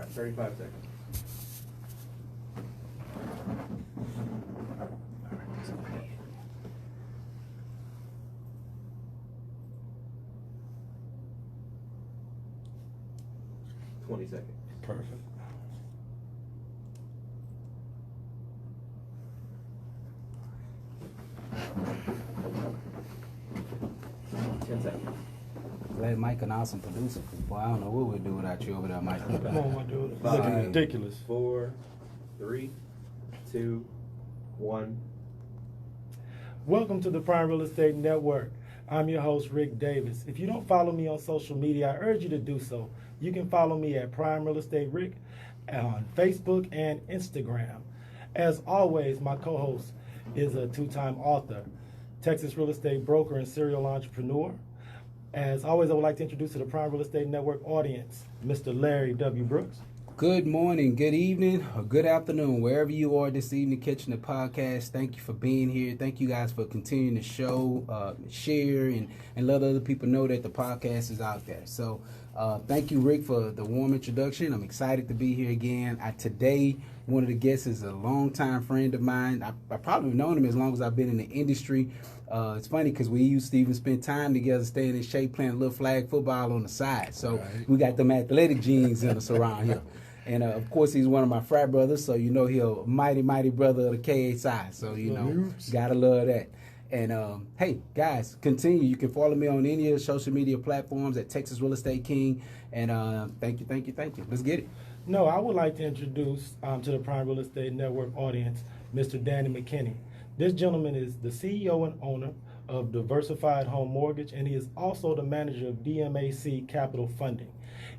right, 35 seconds. Seconds. Perfect. Glad Mike an awesome producer. Boy, I don't know what we'd do without you over there, Mike. Come on, my dude. Five, Looking ridiculous. 4, 3, 2, 1. Welcome to the Prime Real Estate Network. I'm your host, Rick Davis. If you don't follow me on social media, I urge you to do so. You can follow me at Prime Real Estate Rick on Facebook and Instagram. As always, my co-host is a two-time author, Texas real estate broker, and serial entrepreneur. As always, I would like to introduce to the Prime Real Estate Network audience, Mr. Larry W. Brooks. Good morning, good evening, or good afternoon, wherever you are this evening catching the podcast. Thank you for being here. Thank you guys for continuing to show, share, and let other people know that the podcast is out there. So thank you, Rick, for the warm introduction. I'm excited to be here again. Today, one of the guests is a longtime friend of mine. I probably have known him as long as I've been in the industry. It's funny because we used to even spend time together, staying in shape, playing a little flag football on the side. So we got them athletic genes in us around here. And, of course, he's one of my frat brothers, so you know he's a mighty, mighty brother of the KSI. So, you know, gotta love that. And, hey, guys, continue. You can follow me on any of the social media platforms at Texas Real Estate King. And thank you. Let's get it. No, I would like to introduce to the Prime Real Estate Network audience, Mr. Danny Mckinney. This gentleman is the CEO and owner of Diversified Home Mortgage, and he is also the manager of DMAC Capital Funding.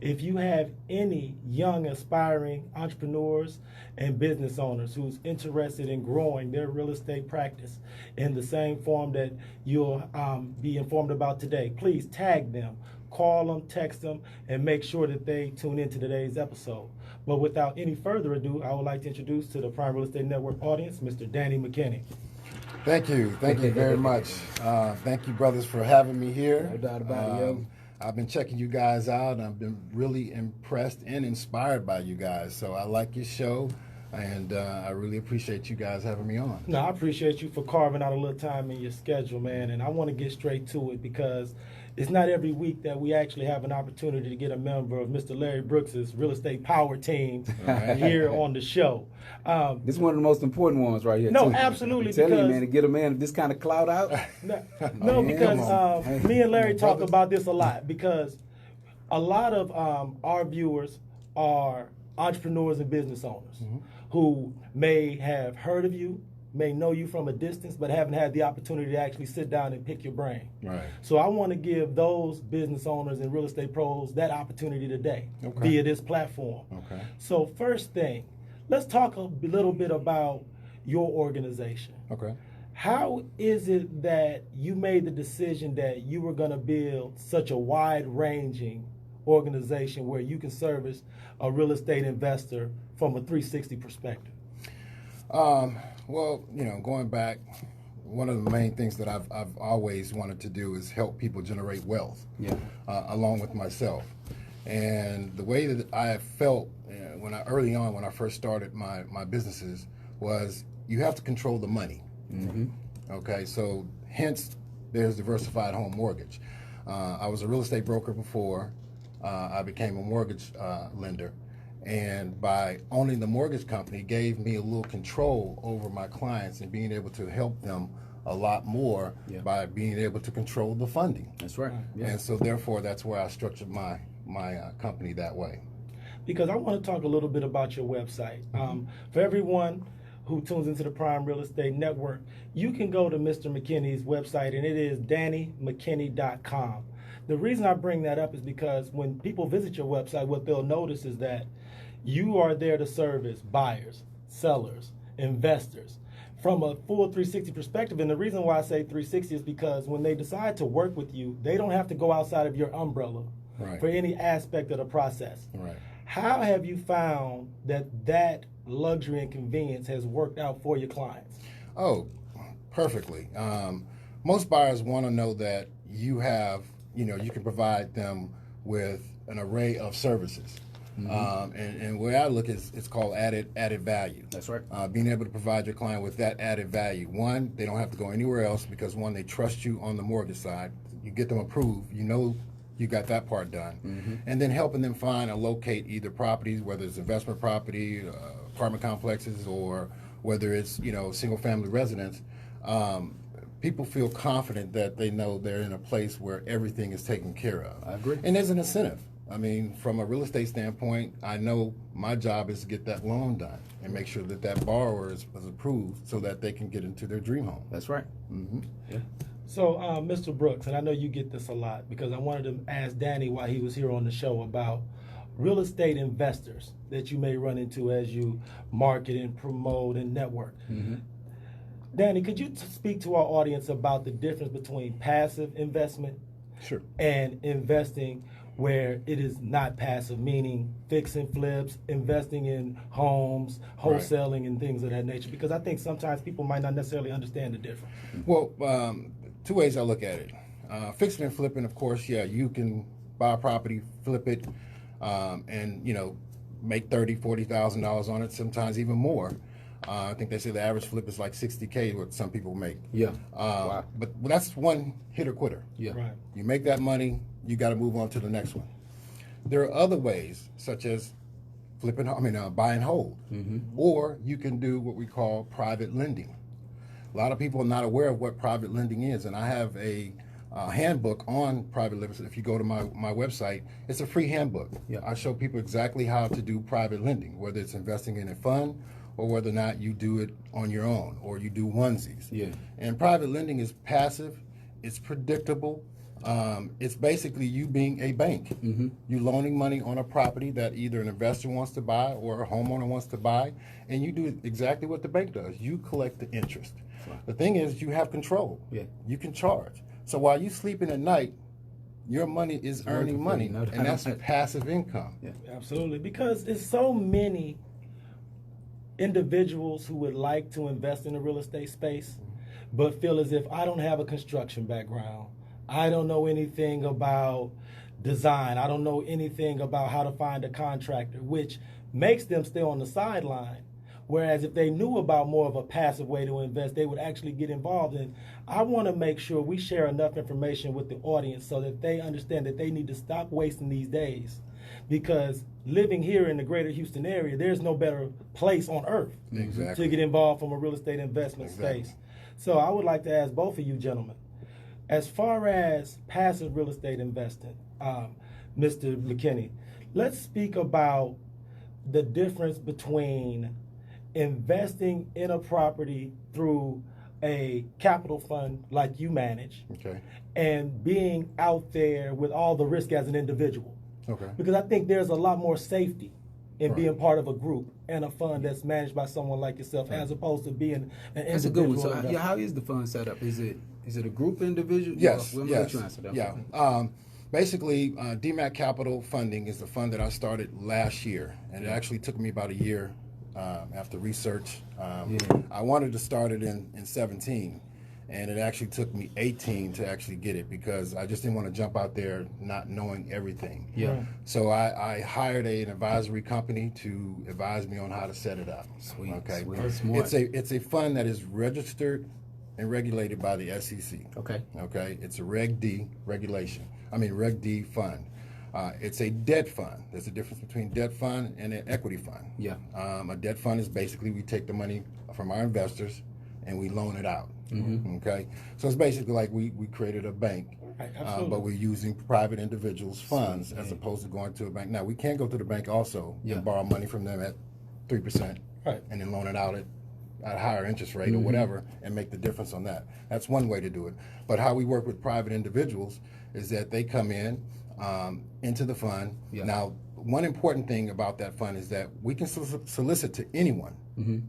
If you have any young aspiring entrepreneurs and business owners who's interested in growing their real estate practice in the same form that you'll be informed about today, please tag them, call them, text them, and make sure that they tune into today's episode. But without any further ado, I would like to introduce to the Prime Real Estate Network audience, Mr. Danny Mckinney. Thank you very much. Thank you, brothers, for having me here. No doubt about it, yo. I've been checking you guys out, and I've been really impressed and inspired by you guys. So I like your show, and I really appreciate you guys having me on. No, I appreciate you for carving out a little time in your schedule, man. And I want to get straight to it because it's not every week that we actually have an opportunity to get a member of Mr. Larry Brooks's real estate power team here on the show. This is one of the most important ones right here. No, too. absolutely. I'm telling you, man, to get a man of this kind of clout out. No, because me and Larry talk about this a lot because a lot of our viewers are entrepreneurs and business owners who may have heard of you, may know you from a distance, but haven't had the opportunity to actually sit down and pick your brain. Right. So I want to give those business owners and real estate pros that opportunity today via this platform. Okay. So first thing, let's talk a little bit about your organization. Okay. How is it that you made the decision that you were going to build such a wide-ranging organization where you can service a real estate investor from a 360 perspective? Well, you know, going back, one of the main things that I've always wanted to do is help people generate wealth, along with myself. And the way that I felt when I first started my businesses was you have to control the money. Okay, so hence there's Diversified Home Mortgage. I was a real estate broker before. I became a mortgage lender. And by owning the mortgage company gave me a little control over my clients and being able to help them a lot more by being able to control the funding. That's right. Yeah. And so therefore that's where I structured my company that way. Because I want to talk a little bit about your website. For everyone who tunes into the Prime Real Estate Network, you can go to Mr. McKinney's website, and it is DannyMckinney.com. The reason I bring that up is because when people visit your website, what they'll notice is that you are there to service buyers, sellers, investors from a full 360 perspective. And the reason why I say 360 is because when they decide to work with you, they don't have to go outside of your umbrella for any aspect of the process. Right. How have you found that luxury and convenience has worked out for your clients? Oh, perfectly. Most buyers want to know that you can provide them with an array of services. And where I look is it's called added value. That's right. Being able to provide your client with that added value. One, they don't have to go anywhere else because one, they trust you on the mortgage side. You get them approved. You know you got that part done. And then helping them find or locate either properties, whether it's investment property, apartment complexes, or whether it's single family residence. People feel confident that they know they're in a place where everything is taken care of. I agree. And there's an incentive. I mean, from a real estate standpoint, I know my job is to get that loan done and make sure that that borrower is approved so that they can get into their dream home. That's right. Yeah. So, Mr. Brooks, and I know you get this a lot because I wanted to ask Danny while he was here on the show about real estate investors that you may run into as you market and promote and network. Danny, could you speak to our audience about the difference between passive investment Sure. and investing where it is not passive, meaning fix and flips, investing in homes, wholesaling, and things of that nature? Because I think sometimes people might not necessarily understand the difference. Well, two ways I look at it. Fixing and flipping, of course, yeah, you can buy a property, flip it, and make $30,000, $40,000 on it, sometimes even more. I think they say the average flip is like $60K, what some people make. Yeah. Wow. But that's one hitter quitter. Yeah. Right. You make that money, you got to move on to the next one. There are other ways, such as buy and hold, or you can do what we call private lending. A lot of people are not aware of what private lending is, and I have a handbook on private lending. If you go to my website, it's a free handbook. Yeah. I show people exactly how to do private lending, whether it's investing in a fund or whether or not you do it on your own or you do onesies. Yeah. And private lending is passive, it's predictable. It's basically you being a bank. You loaning money on a property that either an investor wants to buy or a homeowner wants to buy, and you do exactly what the bank does. You collect the interest. The thing is, you have control. Yeah. You can charge. So while you're sleeping at night, your money is earning money, no doubt and that's about it. passive income. Yeah. Absolutely, because there's so many individuals who would like to invest in the real estate space, but feel as if I don't have a construction background. I don't know anything about design. I don't know anything about how to find a contractor, which makes them stay on the sideline. Whereas if they knew about more of a passive way to invest, they would actually get involved. And I want to make sure we share enough information with the audience so that they understand that they need to stop wasting these days. Because living here in the greater Houston area, there's no better place on earth to get involved from a real estate investment space. So I would like to ask both of you gentlemen, as far as passive real estate investing, Mr. Mckinney, let's speak about the difference between investing in a property through a capital fund like you manage, and being out there with all the risk as an individual. Because I think there's a lot more safety in being part of a group and a fund that's managed by someone like yourself, as opposed to being an individual. That's a good one. So, investor. how is the fund set up? Is it a group individual? Yes. Well, yes. you answer that. Yeah. Basically, DMAC Capital Funding is the fund that I started last year, and it actually took me about a year after research. I wanted to start it in 17, and it actually took me 18 to actually get it because I just didn't want to jump out there not knowing everything. Yeah. So I hired an advisory company to advise me on how to set it up. Sweet. Okay. Sweet. Smart. It's a fund that is registered and regulated by the SEC. Okay. Okay. It's a Reg D fund. It's a debt fund. There's a difference between debt fund and an equity fund. Yeah. A debt fund is basically we take the money from our investors and we loan it out. Okay. So it's basically like we created a bank, but we're using private individuals' funds as opposed to going to a bank. Now we can go to the bank also and borrow money from them at 3%, and then loan it out at a higher interest rate or whatever, and make the difference on that. That's one way to do it. But how we work with private individuals is that they come in into the fund. Now, one important thing about that fund is that we can solicit to anyone,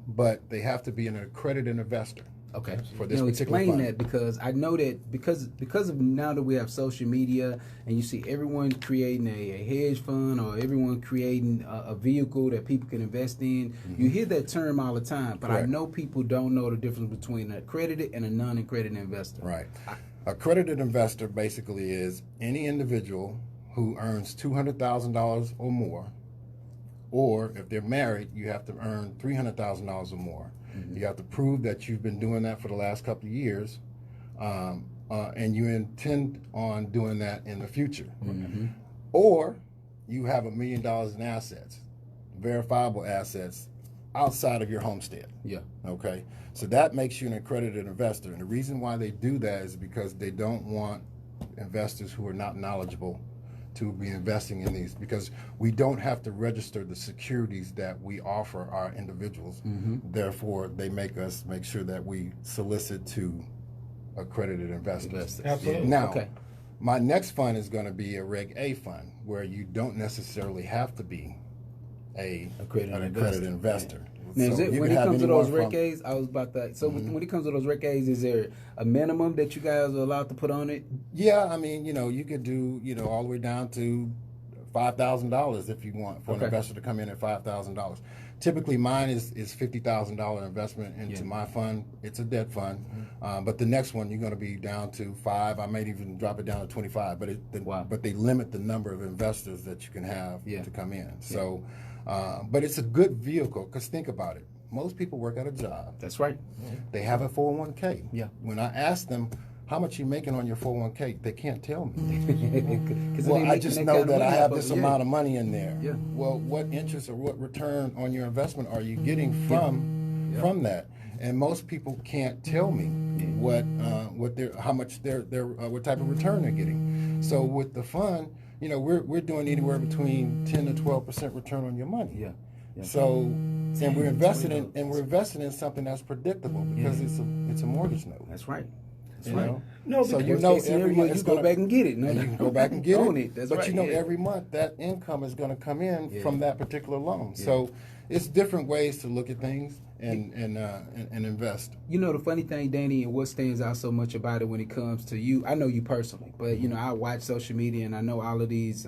but they have to be an accredited investor. Okay. For this particular explain fund. that because I know that because of now that we have social media and you see everyone creating a hedge fund or everyone creating a vehicle that people can invest in, you hear that term all the time. But I know people don't know the difference between an accredited and a non-accredited investor. Right. Accredited investor basically is any individual who earns $200,000 or more Or if they're married, you have to earn $300,000 or more. You have to prove that you've been doing that for the last couple of years, and you intend on doing that in the future. Or you have $1 million in assets, verifiable assets, outside of your homestead. Yeah. Okay. So that makes you an accredited investor. And the reason why they do that is because they don't want investors who are not knowledgeable to be investing in these, because we don't have to register the securities that we offer our individuals. Therefore, they make us make sure that we solicit to accredited investors. Absolutely. Now, Okay. my next fund is going to be a Reg A fund, where you don't necessarily have to be an accredited investor. Now, So you when can it have comes to anyone those Reg from- A's, I was about that. So when it comes to those Reg A's, is there a minimum that you guys are allowed to put on it? Yeah, I mean, you could do, all the way down to $5,000 if you want for an investor to come in at $5,000. Typically, mine is $50,000 investment into my fund. It's a debt fund, but the next one you're going to be down to 5. I might even drop it down to 25. But they limit the number of investors that you can have to come in. So, but it's a good vehicle, because think about it. Most people work at a job. That's right. They have a 401k. Yeah. When I ask them, how much you making on your 401k, they can't tell me. 'Cause Well, they I making just that know kind of that I money have off this of it. amount of money in there. Yeah. Well, what interest or what return on your investment are you getting from that? And most people can't tell me what type of return they're getting. So with the fund, we're doing anywhere between 10 to 12% return on your money. Yeah. So, and we're investing in something that's predictable, because it's a mortgage note. That's right. You know? No, So because you Worst know case scenario, every month you it's go gonna, back and get it. No, and you can go back and get own it. That's but right. you know, yeah. every month that income is going to come in from that particular loan. So it's different ways to look at things and invest. You know, the funny thing, Danny, and what stands out so much about it when it comes to you, I know you personally, but I watch social media, and I know all of these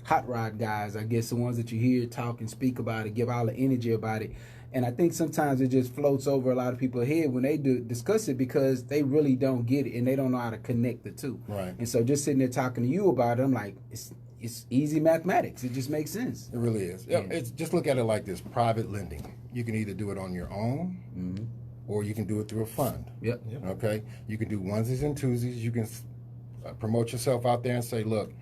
hot rod guys, I guess the ones that you hear talk and speak about it, give all the energy about it. And I think sometimes it just floats over a lot of people's head when they do discuss it, because they really don't get it and they don't know how to connect the two. Right. And so just sitting there talking to you about it, I'm like, it's easy mathematics. It just makes sense. It really is. Yeah. It's just look at it like this: private lending. You can either do it on your own, or you can do it through a fund. Yep. Okay. You can do onesies and twosies. You can promote yourself out there and say, look,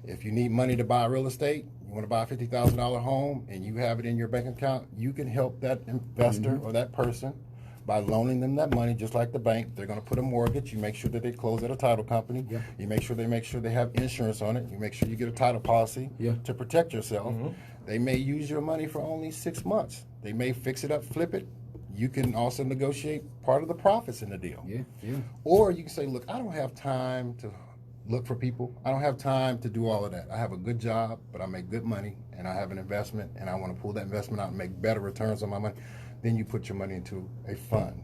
if you need money to buy real estate, you want to buy a $50,000 home, and you have it in your bank account, you can help that investor or that person by loaning them that money, just like the bank. They're going to put a mortgage. You make sure that they close at a title company. Yeah. You make sure they have insurance on it. You make sure you get a title policy to protect yourself. They may use your money for only 6 months. They may fix it up, flip it. You can also negotiate part of the profits in the deal. Yeah. Or you can say, look, I don't have time to look for people. I don't have time to do all of that. I have a good job, but I make good money, and I have an investment, and I want to pull that investment out and make better returns on my money. Then you put your money into a fund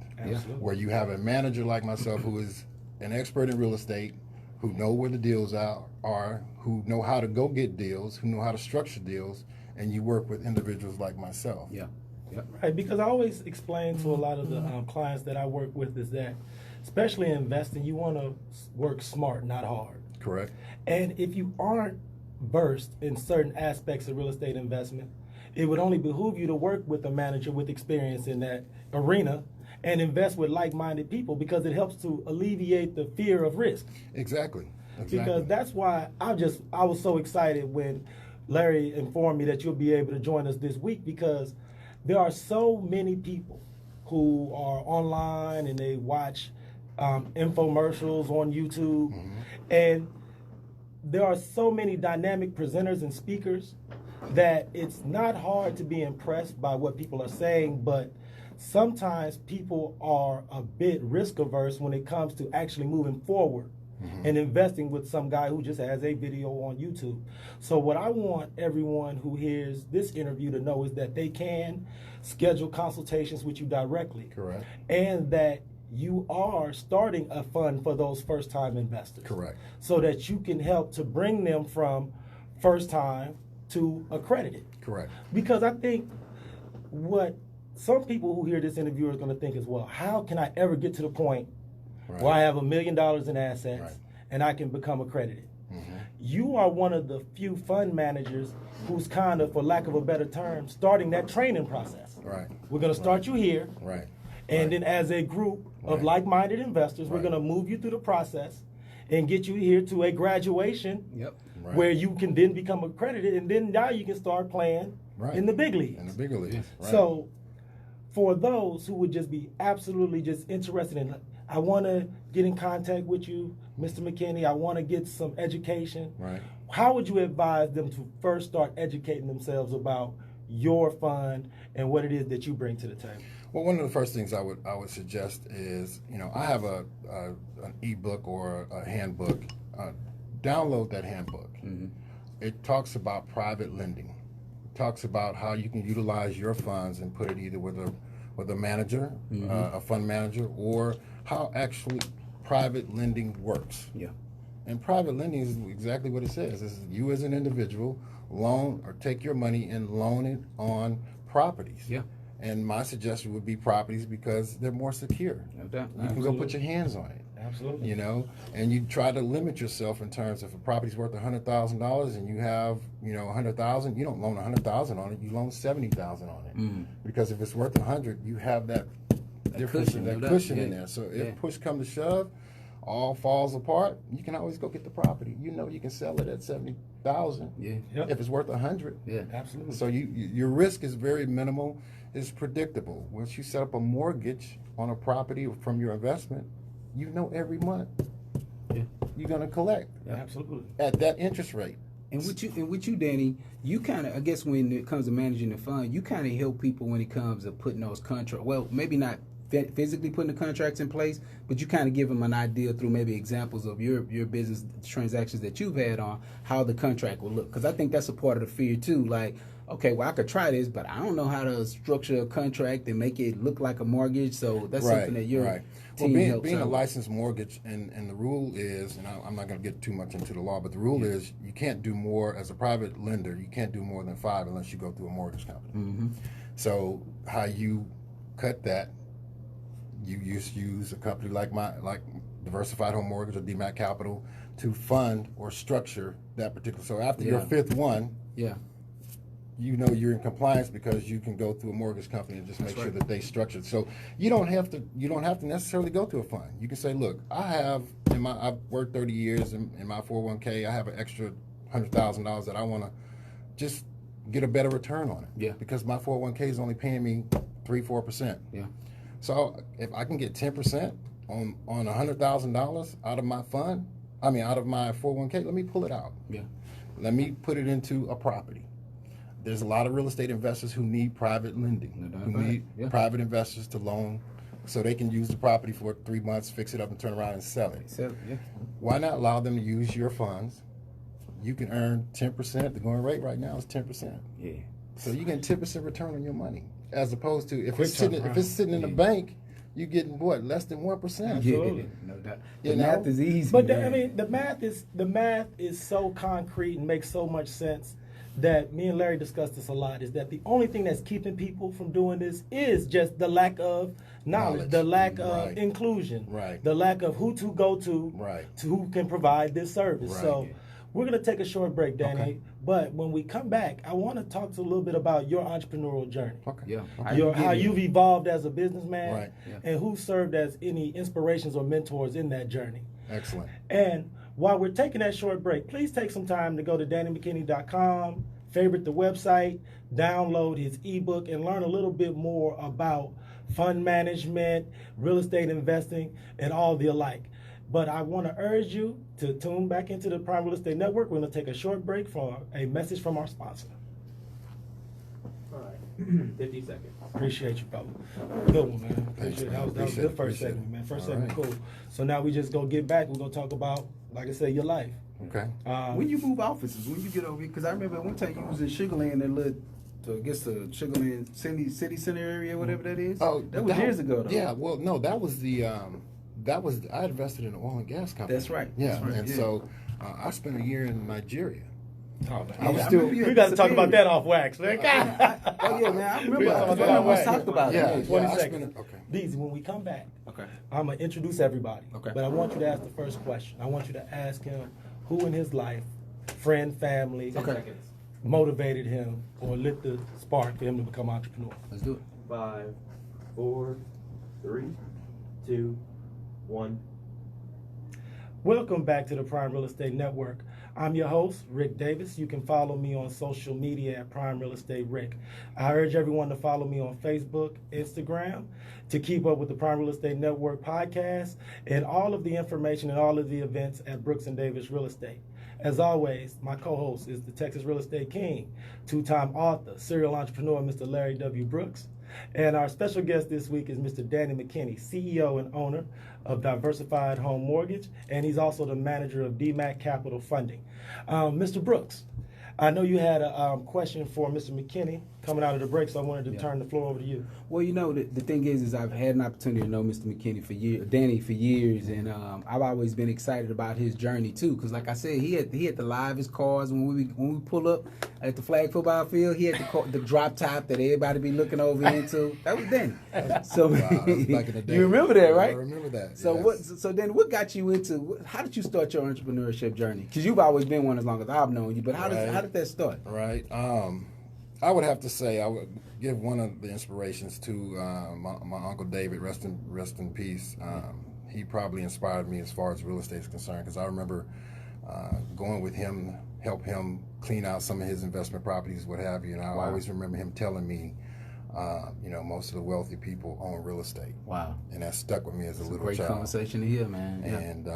where you have a manager like myself, who is an expert in real estate, who know where the deals are, who know how to go get deals, who know how to structure deals, and you work with individuals like myself. Yeah. Right, because I always explain to a lot of the clients that I work with is that, especially in investing, you want to work smart, not hard. Correct. And if you aren't versed in certain aspects of real estate investment, it would only behoove you to work with a manager with experience in that arena and invest with like-minded people, because it helps to alleviate the fear of risk. Exactly. Because that's why I was so excited when Larry informed me that you'll be able to join us this week, because there are so many people who are online and they watch infomercials on YouTube, and there are so many dynamic presenters and speakers that it's not hard to be impressed by what people are saying, but sometimes people are a bit risk averse when it comes to actually moving forward and investing with some guy who just has a video on YouTube. So what I want everyone who hears this interview to know is that they can schedule consultations with you directly. Correct. And that you are starting a fund for those first-time investors. Correct. So that you can help to bring them from first-time to accredited. Correct. Because I think what some people who hear this interview are going to think is, well, how can I ever get to the point where I have $1 million in assets and I can become accredited? you are one of the few fund managers who's kind of, for lack of a better term, starting that training process. Right. We're going to start you here. Right. And then as a group of Right. like-minded investors, we're Right. going to move you through the process and get you here to a graduation Yep. Right. where you can then become accredited, and then now you can start playing Right. in the big leagues. In the bigger leagues. Right. So for those who would just be absolutely just interested in, I want to get in contact with you, Mr. Mckinney, I want to get some education. Right. How would you advise them to first start educating themselves about your fund and what it is that you bring to the table? Well, one of the first things I would suggest is, I have an ebook or a handbook. Download that handbook. Mm-hmm. It talks about private lending. It talks about how you can utilize your funds and put it either with a manager, a fund manager, or how actually private lending works. Yeah. And private lending is exactly what it says. This is you as an individual loan or take your money and loan it on properties. Yeah. And my suggestion would be properties because they're more secure. No doubt. You can go put your hands on it. Absolutely. And you try to limit yourself in terms of if a property's worth $100,000 and you have, $100,000, you don't loan $100,000 on it, you loan $70,000 on it. Because if it's worth $100,000, you have that difference, cushion, that no doubt. cushion Yeah. in there. So if Yeah. push comes to shove, all falls apart, you can always go get the property. You can sell it at $70,000. Yeah. Yep. If it's worth $100,000. Yeah. Absolutely. So your risk is very minimal. It's predictable. Once you set up a mortgage on a property from your investment, every month Yeah. you're going to collect Absolutely. at that interest rate. And with you, Danny, you kind of, I guess when it comes to managing the fund, you kind of help people when it comes to putting those contracts. Well, maybe not physically putting the contracts in place, but you kind of give them an idea through maybe examples of your business transactions that you've had on how the contract will look. Because I think that's a part of the fear too. Like, okay, well, I could try this, but I don't know how to structure a contract and make it look like a mortgage. So that's something that your team helps being a out. licensed mortgage, and the rule is, and I'm not going to get too much into the law, but the rule is you can't do more as a private lender. You can't do more than 5 unless you go through a mortgage company. Mm-hmm. So how you cut that? You use a company like Diversified Home Mortgage or DMAC Capital to fund or structure that particular. So after your 5th one, Yeah. you're in compliance because you can go through a mortgage company and just make sure that they structured. So you don't have to necessarily go through a fund. You can say, look, I've worked 30 years in my 401k. I have an extra $100,000 that I want to just get a better return on it. Yeah. Because my 401k is only paying me 3-4%. Yeah. So if I can get 10% on $100,000 out of my fund, out of my 401k, let me pull it out. Yeah. Let me put it into a property. There's a lot of real estate investors who need private lending, No doubt who about need it. Yeah. private investors to loan so they can use the property for 3 months, fix it up, and turn around and sell it. So, yeah. Why not allow them to use your funds? You can earn 10%. The going rate right now is 10%. Yeah. So you get 10% return on your money, as opposed to if Quick it's sitting in the Yeah. bank, you getting what, less than 1%. Absolutely. Yeah. No doubt. You The math know? is easy. But man. the math is so concrete and makes so much sense that me and Larry discussed this a lot. Is that the only thing that's keeping people from doing this is just the lack of knowledge. The lack of Right. inclusion, Right. the lack of who to go to, Right. to who can provide this service. Right. So we're gonna take a short break, Danny. Okay. But when we come back, I want to talk to a little bit about your entrepreneurial journey. Okay. Yeah. How you've evolved as a businessman, Right. Yeah. and who served as any inspirations or mentors in that journey. Excellent. And while we're taking that short break, please take some time to go to DannyMcKinney.com, favorite the website, download his ebook, and learn a little bit more about fund management, real estate investing, and all the alike. But I want to urge you to tune back into the Prime Real Estate Network. We're going to take a short break for a message from our sponsor. All right. 50 seconds. Appreciate you, brother. Good one, man. Appreciate it. That was a Appreciate good it. first Appreciate it. segment, man. First All segment, right. cool. So now we just go get back. We're going to talk about, like I said, your life. Okay. When you move offices, when you get over here, because I remember one time you was in Sugar Land, that little, I guess the Sugar Land City Center area, whatever that is. Oh, that was years ago, though. Yeah. Well, no, that was I invested in an oil and gas company. That's right. Yeah. That's right, And yeah. so I spent a year in Nigeria. Oh, man. I was Yeah, still. remember you We at got to talk Superior. about that off wax, man. Oh yeah, man. I remember. I Yeah. talked about Yeah. it. 20 I seconds. spent okay. These, when we come back, Okay. I'm going to introduce everybody. Okay. But I want you to ask the first question. I want you to ask him who in his life friend, family, 10 Okay. seconds. motivated him or lit the spark for him to become an entrepreneur? Let's do it. 5, 4, 3, 2, 1. Welcome back to the Prime Real Estate Network. I'm your host, Rick Davis. You can follow me on social media at Prime Real Estate Rick. I urge everyone to follow me on Facebook, Instagram, to keep up with the Prime Real Estate Network podcast and all of the information and all of the events at Brooks and Davis Real Estate. As always, my co-host is the Texas Real Estate King, two-time author, serial entrepreneur, Mr. Larry W. Brooks. And our special guest this week is Mr. Danny Mckinney, CEO and owner of Diversified Home Mortgage, and he's also the manager of DMAC Capital Funding. Mr. Brooks, I know you had a question for Mr. Mckinney coming out of the break, so I wanted to turn the floor over to you. Well, you know, the thing is I've had an opportunity to know Mr. Mckinney for years, Danny for years, and I've always been excited about his journey too. Because, like I said, he had the livest cars when we pull up at the flag football field. He had the drop top that everybody be looking over into. That was Danny. So Wow, that was back in the day. you remember that, right? I remember that. So yes. So Danny, what got you into? How did you start your entrepreneurship journey? Because you've always been one as long as I've known you. But how did that start? Right. I would have to say I would give one of the inspirations to my Uncle David, rest in peace. He probably inspired me as far as real estate is concerned, because I remember going with him, help him clean out some of his investment properties, what have you. And I always remember him telling me, most of the wealthy people own real estate. Wow. And that stuck with me as a little Great child. conversation to hear, man. Yeah. And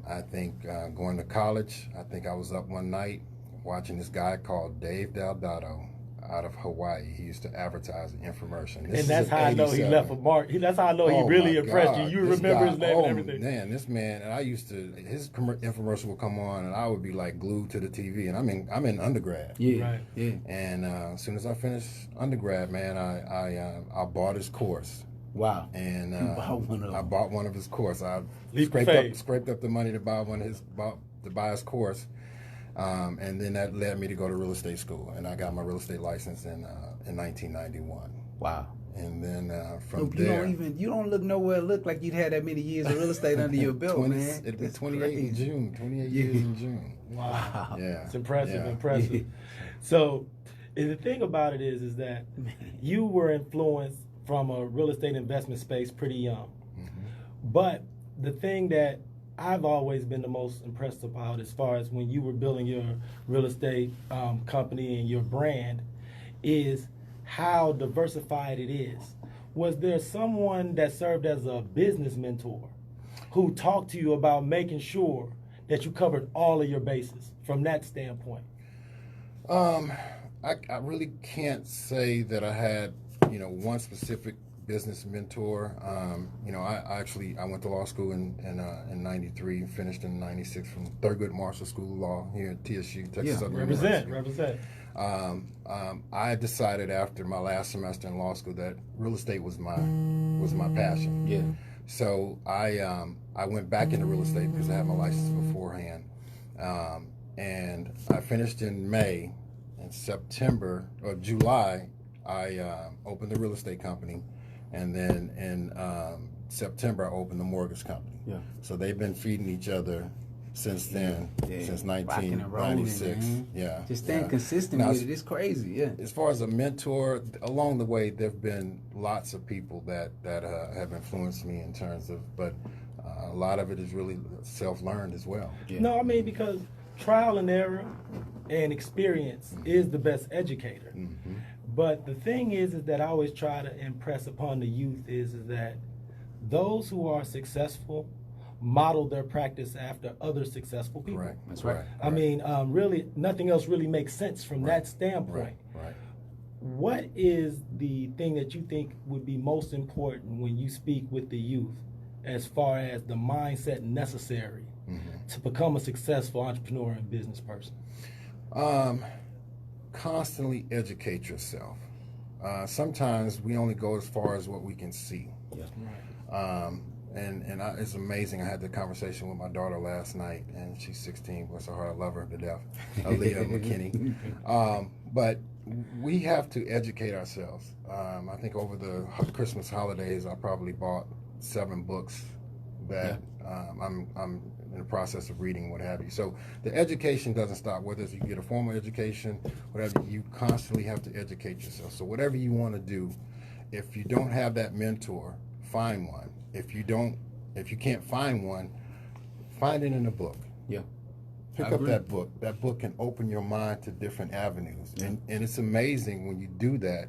I think going to college, I think I was up one night watching this guy called Dave Deodato out of Hawaii. He used to advertise an infomercial. And that's how I know he left a mark. That's how I know he really impressed you. You remember his name and everything. Man, this man, and I used to, his infomercial would come on, and I would be like glued to the TV. And I'm in undergrad. Yeah. Right. Yeah. And as soon as I finished undergrad, man, I bought his course. Wow. And I bought one of his course. I scraped up the money to buy his course. And then that led me to go to real estate school, and I got my real estate license in 1991. Wow. And then from Look, there, you don't look nowhere look like you'd had that many years of real estate under your belt, man. It'll be That's 28 crazy. in June. 28 years in June. Wow. Yeah, It's impressive, yeah. impressive. So the thing about it is that you were influenced from a real estate investment space pretty young. Mm-hmm. But the thing that I've always been the most impressed about as far as when you were building your real estate company and your brand is how diversified it is. Was there someone that served as a business mentor who talked to you about making sure that you covered all of your bases from that standpoint? I really can't say that I had, one specific business mentor. I went to law school in 93, finished in 96 from Thurgood Marshall School of Law here at TSU, Texas Southern University. Represent. I decided after my last semester in law school that real estate was my passion. Yeah. So I went back into real estate because I had my license beforehand, and I finished in May. In September or July, I opened the real estate company, and then in September I opened the mortgage company. Yeah. So they've been feeding each other since then, since Rocking and rolling, 1996. man. Yeah. Just staying consistent Now, with it. It's crazy. Yeah. as far as a mentor, along the way, there've been lots of people that have influenced me in terms of, but a lot of it is really self-learned as well. Yeah. No, I mean, because trial and error and experience is the best educator. Mm-hmm. But the thing is that I always try to impress upon the youth is that those who are successful model their practice after other successful people. Correct. That's right. I mean, really, nothing else really makes sense from that standpoint. Right. What is the thing that you think would be most important when you speak with the youth as far as the mindset necessary to become a successful entrepreneur and business person? Constantly educate yourself. Sometimes we only go as far as what we can see. Yeah. It's amazing. I had the conversation with my daughter last night, and she's 16. Bless her heart, I love her to death. Aaliyah Mckinney. But we have to educate ourselves. I think over the Christmas holidays, I probably bought 7 books that I'm in the process of reading, what have you. So the education doesn't stop. Whether it's you get a formal education, whatever, you constantly have to educate yourself. So whatever you want to do, if you don't have that mentor, find one. If you can't find one, find it in a book. Yeah. Pick up that book. That book can open your mind to different avenues. Yeah. And it's amazing when you do that,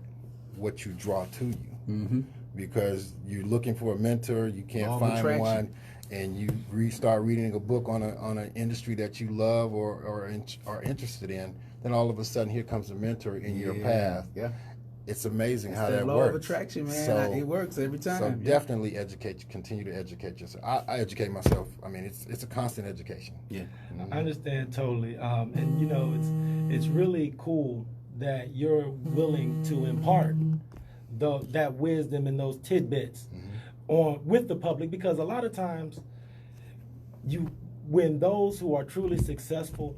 what you draw to you. Mm-hmm. Because you're looking for a mentor, you can't find one, and you start reading a book on an industry that you love or are interested in, then all of a sudden here comes a mentor in your path. Yeah. It's amazing how that law works. Of attraction, man. So, it works every time. So definitely continue to educate yourself. I educate myself. I mean, it's a constant education. Yeah, mm-hmm. I understand totally. And you know, it's really cool that you're willing to impart that wisdom and those tidbits with the public, because a lot of times when those who are truly successful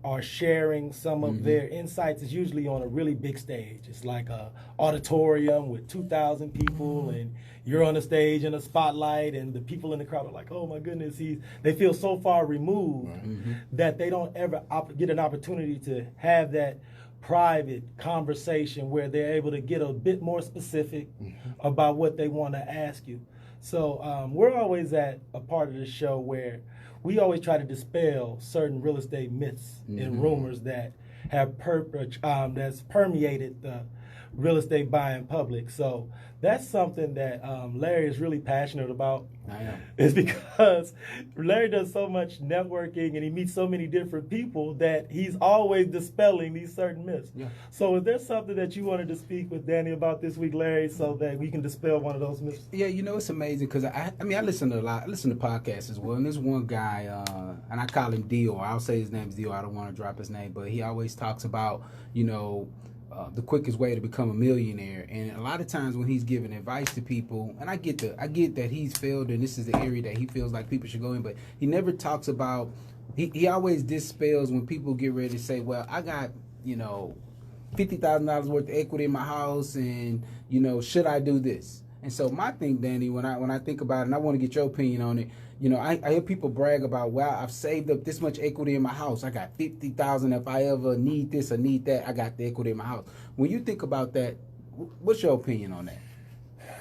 are sharing some of their insights, is usually on a really big stage. It's like a auditorium with 2,000 people, and you're on a stage in a spotlight, and the people in the crowd are like, oh my goodness, they feel so far removed that they don't ever get an opportunity to have that private conversation where they're able to get a bit more specific about what they want to ask you. So we're always at a part of the show where we always try to dispel certain real estate myths and rumors that have that's permeated the real estate buying public. So that's something that Larry is really passionate about. I am. It's because Larry does so much networking and he meets so many different people that he's always dispelling these certain myths. Yeah. So is there something that you wanted to speak with Danny about this week, Larry, so that we can dispel one of those myths? Yeah, you know, it's amazing because I listen to a lot. I listen to podcasts as well. And there's one guy, and I call him Dio. I'll say his name's Dio. I don't want to drop his name, but he always talks about, you know, the quickest way to become a millionaire. And a lot of times when he's giving advice to people, and I get that he's failed and this is the area that he feels like people should go in, but he never talks about, he always dispels when people get ready to say, well, I got, you know, $50,000 worth of equity in my house, and, you know, should I do this? And so my thing, Danny, when I think about it, and I want to get your opinion on it, you know, I hear people brag about, wow, I've saved up this much equity in my house. I got $50,000. If I ever need this or need that, I got the equity in my house. When you think about that, what's your opinion on that?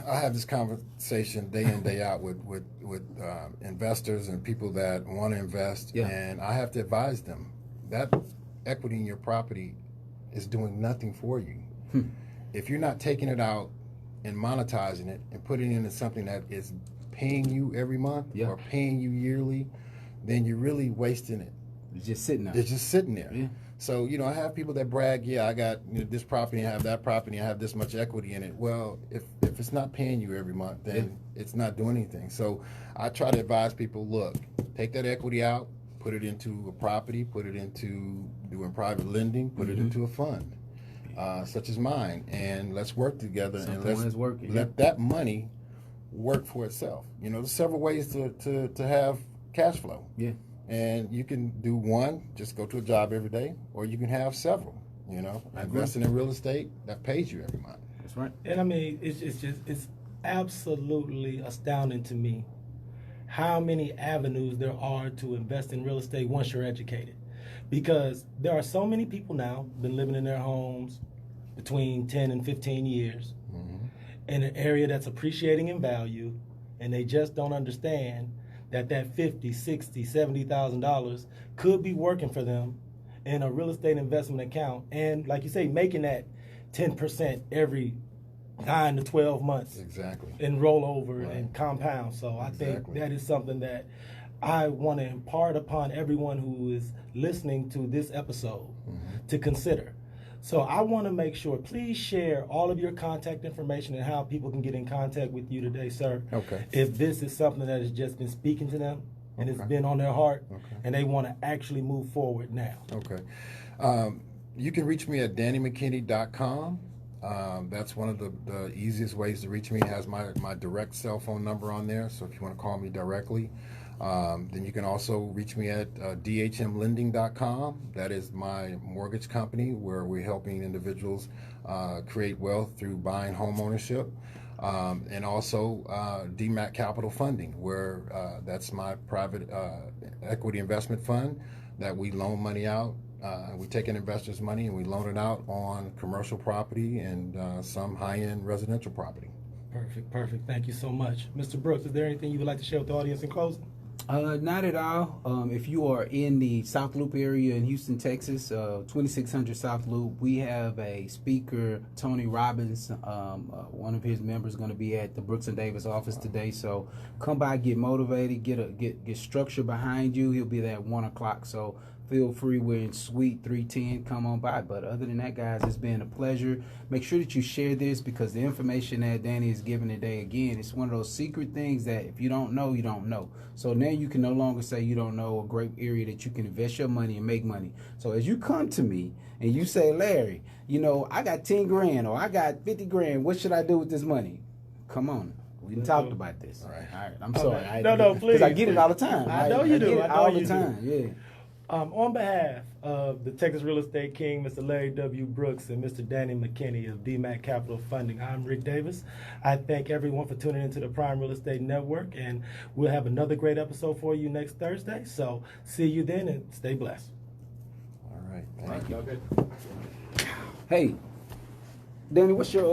I have this conversation day in, day out with investors and people that want to invest, and I have to advise them that equity in your property is doing nothing for you. If you're not taking it out and monetizing it and putting it into something that is paying you every month or paying you yearly, then you're really wasting it. It's just sitting there. It's just sitting there. Yeah. So, you know, I have people that brag, I got this property, I have that property, I have this much equity in it. Well, if it's not paying you every month, then it's not doing anything. So I try to advise people, look, take that equity out, put it into a property, put it into doing private lending, put it into a fund, such as mine, and let's work together and let that money work for itself. You know, there's several ways to have cash flow. Yeah. And you can do one, just go to a job every day, or you can have several, you know. Investing in real estate, that pays you every month. That's right. And I mean, it's absolutely astounding to me how many avenues there are to invest in real estate once you're educated. Because there are so many people now been living in their homes between 10 and 15 years in an area that's appreciating in value, and they just don't understand that $50,000, $60,000, $70,000 could be working for them in a real estate investment account, and like you say, making that 10% every 9 to 12 months. Exactly. And roll over and compound. So I think that is something that I want to impart upon everyone who is listening to this episode to consider. So I want to make sure, please share all of your contact information and how people can get in contact with you today, sir. Okay. If this is something that has just been speaking to them and it's been on their heart and they want to actually move forward now. Okay. You can reach me at DannyMcKinney.com. That's one of the easiest ways to reach me. It has my direct cell phone number on there, so if you want to call me directly. Then you can also reach me at dhmlending.com. That is my mortgage company where we're helping individuals create wealth through buying home ownership. And also DMAC Capital Funding, where that's my private equity investment fund that we loan money out. We take in investors' money and we loan it out on commercial property and some high-end residential property. Perfect. Thank you so much. Mr. Brooks, is there anything you would like to share with the audience in closing? Not at all. If you are in the South Loop area in Houston, Texas, 2600 South Loop, we have a speaker, Tony Robbins. One of his members is going to be at the Brooks and Davis office today. So come by, get motivated, get structure behind you. He'll be there at 1 o'clock. So feel free. We're in Suite 310. Come on by. But other than that, guys, it's been a pleasure. Make sure that you share this, because the information that Danny is giving today, again, it's one of those secret things that if you don't know, you don't know. So now you can no longer say you don't know a great area that you can invest your money and make money. So as you come to me and you say, Larry, I got 10 grand or I got 50 grand. What should I do with this money? Come on. We done talked about this. All right. I'm sorry. No, please. Because I get it all the time. I know you do. I get it all the time. Yeah. On behalf of the Texas Real Estate King, Mr. Larry W. Brooks, and Mr. Danny McKinney of DMAC Capital Funding, I'm Rick Davis. I thank everyone for tuning into the Prime Real Estate Network, and we'll have another great episode for you next Thursday. So see you then, and stay blessed. All right. Thank you. Hey, Danny, what's your